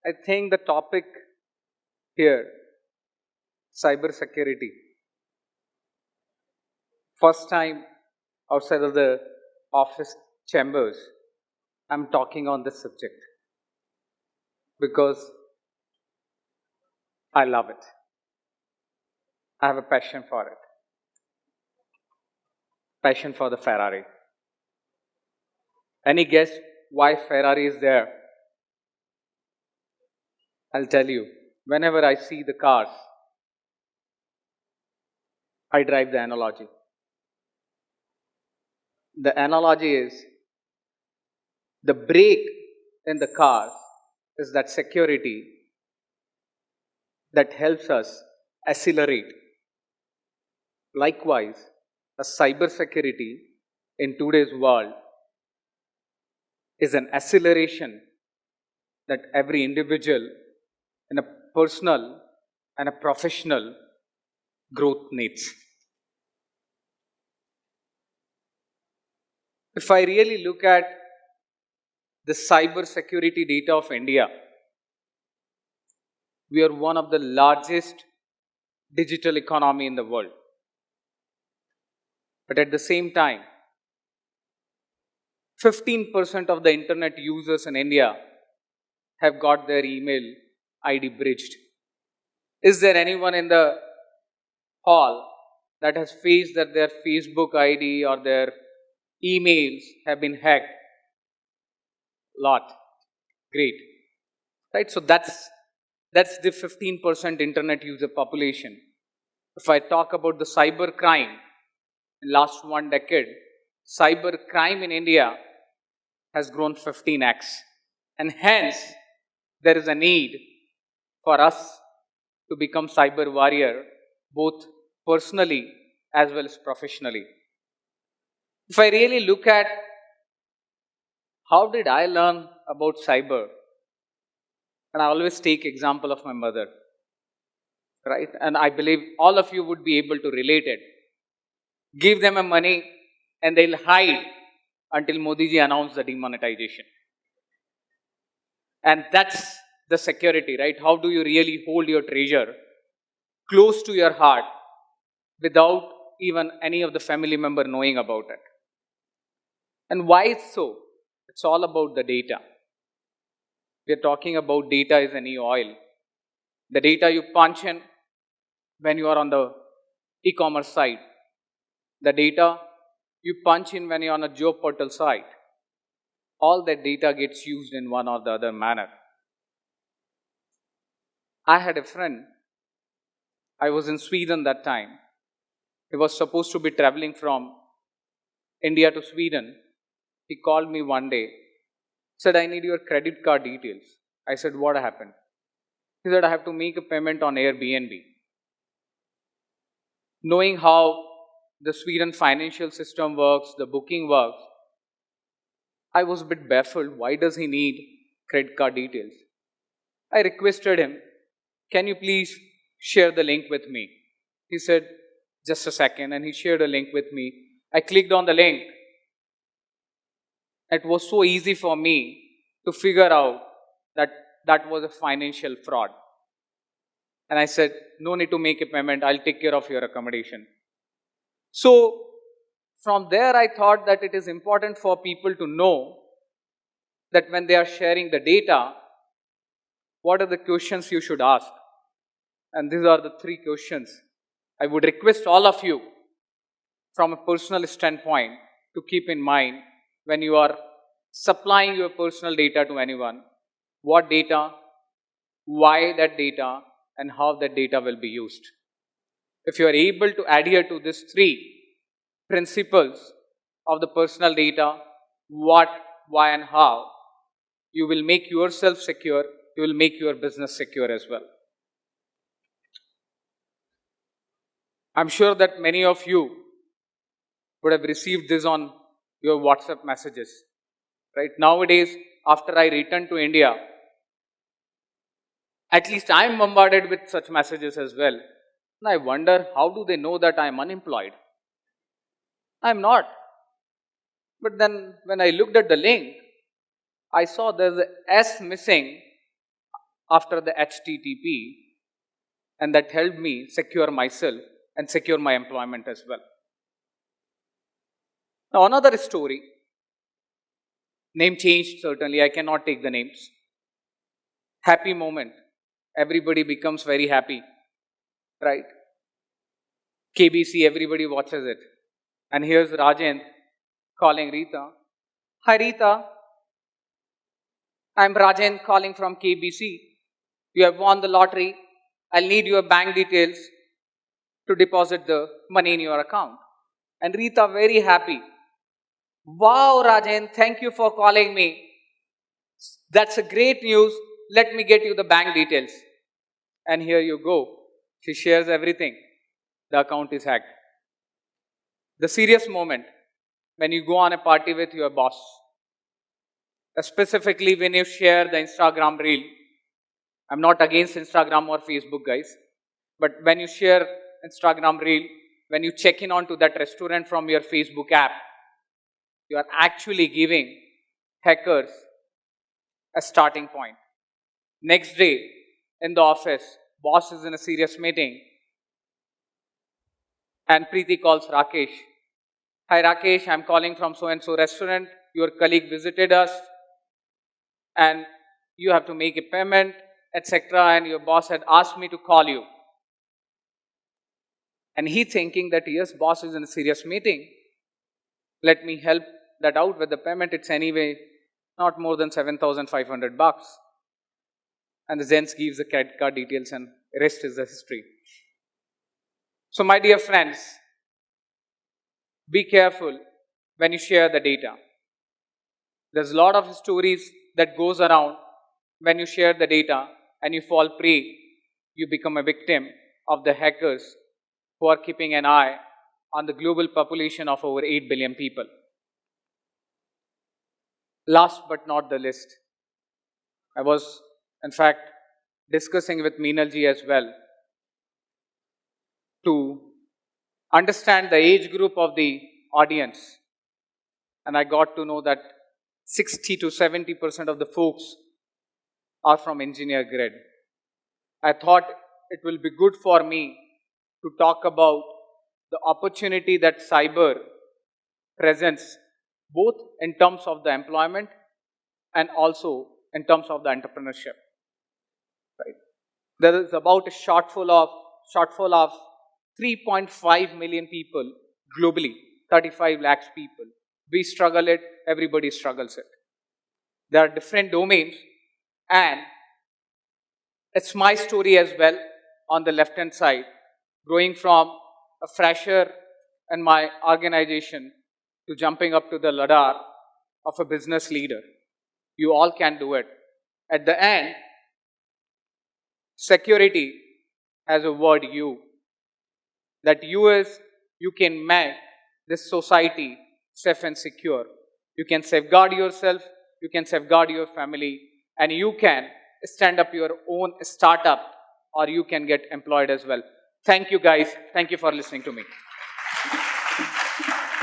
I think the topic here, cyber security. First time outside of the office chambers, I'm talking on this subject because I love it. I have a passion for it. Passion for the Ferrari. Any guess why Ferrari is there? I'll tell you. Whenever I see the cars, I drive the analogy. The analogy is the brake in the car is that security that helps us accelerate. Likewise, a cyber security in today's world is an acceleration that every individual in a personal and a professional growth needs. If I really look at the cyber security data of India, we are one of the largest digital economy in the world. But at the same time, 15% of the internet users in India have got their email ID breached. Is there anyone in the hall that has faced that their Facebook ID or their emails have been hacked? Lot. Great. Right? So that's the 15% internet user population. If I talk about the cyber crime in last 1 decade, cyber crime in India has grown 15x. And hence, there is a need for us to become cyber warrior, both personally as well as professionally. If I really look at how did I learn about cyber, and I always take example of my mother, right? And I believe all of you would be able to relate it. Give them a money and they'll hide until Modi ji announced the demonetization. And that's the security, right? How do you really hold your treasure close to your heart without even any of the family member knowing about it? And why it's so? It's all about the data. We are talking about data is an e-oil. The data you punch in when you are on the e-commerce site. The data you punch in when you're on a job portal site. All that data gets used in one or the other manner. I had a friend, I was in Sweden that time. He was supposed to be traveling from India to Sweden. He called me one day, said, I need your credit card details. I said, what happened? He said, I have to make a payment on Airbnb. Knowing how the Sweden financial system works, the booking works, I was a bit baffled. Why does he need credit card details? I requested him, can you please share the link with me? He said, just a second, and he shared a link with me. I clicked on the link. It was so easy for me to figure out that that was a financial fraud. And I said, no need to make a payment, I'll take care of your accommodation. So, from there I thought that it is important for people to know that when they are sharing the data, what are the questions you should ask? And these are the 3 questions. I would request all of you, from a personal standpoint, to keep in mind when you are supplying your personal data to anyone. What data, why that data, and how that data will be used. If you are able to adhere to these 3 principles of the personal data, what, why, and how, you will make yourself secure, you will make your business secure as well. I'm sure that many of you would have received this on your WhatsApp messages. Right? Nowadays, after I return to India, at least I am bombarded with such messages as well. And I wonder, how do they know that I am unemployed? I am not. But then when I looked at the link, I saw there's a S missing after the HTTP, and that helped me secure myself and secure my employment as well. Now, another story, name changed certainly, I cannot take the names. Happy moment, everybody becomes very happy, right? KBC, everybody watches it. And here's Rajan calling Rita. Hi Rita, I'm Rajan calling from KBC. You have won the lottery. I'll need your bank details to deposit the money in your account. And Rita very happy. Wow Rajan, thank you for calling me. That's a great news. Let me get you the bank details. And here you go. She shares everything. The account is hacked. The serious moment when you go on a party with your boss, specifically when you share the Instagram reel. I'm not against Instagram or Facebook, guys, but when you share Instagram reel, when you check in onto that restaurant from your Facebook app, you are actually giving hackers a starting point. Next day in the office, boss is in a serious meeting and Preeti calls Rakesh. Hi Rakesh, I'm calling from so-and-so restaurant. Your colleague visited us and you have to make a payment, etc. And your boss had asked me to call you. And he thinking that yes, boss is in a serious meeting. Let me help that out with the payment. It's anyway not more than 7,500 bucks. And the Zens gives the credit card details and rest is the history. So my dear friends, be careful when you share the data. There's a lot of stories that goes around when you share the data and you fall prey, you become a victim of the hackers who are keeping an eye on the global population of over 8 billion people. Last but not the least, I was in fact discussing with Meenalji as well to understand the age group of the audience, and I got to know that 60 to 70% of the folks are from engineer grade. I thought it will be good for me to talk about the opportunity that cyber presents both in terms of the employment and also in terms of the entrepreneurship. Right? There is about a shortfall of 3.5 million people globally, 35 lakhs people. We struggle it, everybody struggles it. There are different domains, and it's my story as well on the left hand side, growing from a fresher in my organization to jumping up to the ladder of a business leader. You all can do it. At the end, security has a word U. That U is you can make this society safe and secure. You can safeguard yourself, you can safeguard your family, and you can stand up your own startup or you can get employed as well. Thank you guys. Thank you for listening to me.